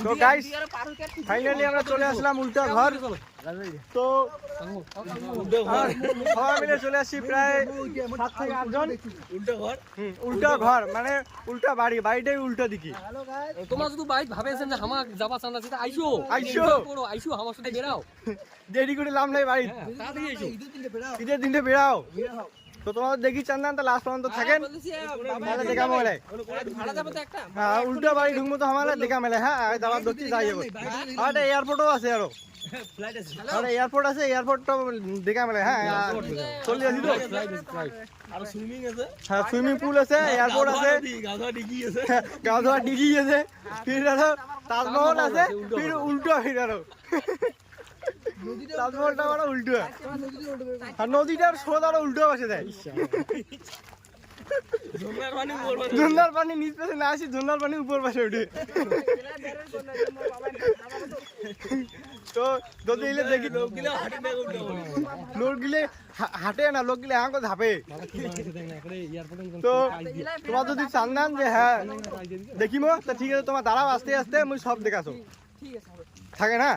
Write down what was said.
তো guys finally আমরা চলে আসলাম উল্টা ঘর। তো সবাই মিলে চলে আসছি প্রায় 7 থেকে 8 জন। উল্টা ঘর মানে উল্টা বাড়ি, বাড়িটাই উল্টা দিকে। তোমরা শুধু বাইক ভাবেছেন যে হামা যাবা চান্দা সেটা আইসো আমার সাথে বেরাও, দেরি করে লাভ নাই বাড়ি, তাড়াতাড়ি আইসো। ঈদের দিনটা বেরাও। তো তোমাদের দেখি চান্দান তো লাস্ট পর্যন্ত থাকেন, তাহলে দেখা মেলে। হ্যাঁ উল্টা বাড়ি ঢুকবো তো আমার দেখা মেলে। হ্যাঁ যাবার ধরছি যাই যাবো। আর এয়ারপোর্টও আছে, আরো আর এয়ারপোর্ট আছে, এয়ারপোর্টটা দেখা মেলে। হ্যাঁ চলে আসি তো। হ্যাঁ সুইমিং পুল আছে, এয়ারপোর্ট আছে, গা ধোয়া ডিগি আছে, ফির আরো তাজমহল আছে, ফির উল্টো ফির আরো তাজমহলটা আরো উল্টো, আর নদীটার স্রোত আরো উল্টো বসে দেয়। ঝর্ণার পানি নিচ পাশে না আসি, ঝর্ণার পানি উপর পাশে উঠে। তো যদি দেখি লোক গিলে হাঁটে না, লোক গিলে হাঁকো ধাপে। তো তোমার যদি চান্দান যে হ্যাঁ দেখিম, তো ঠিক আছে তোমার দাঁড়াও, আস্তে আস্তে মুই সব দেখাছো থাকে না।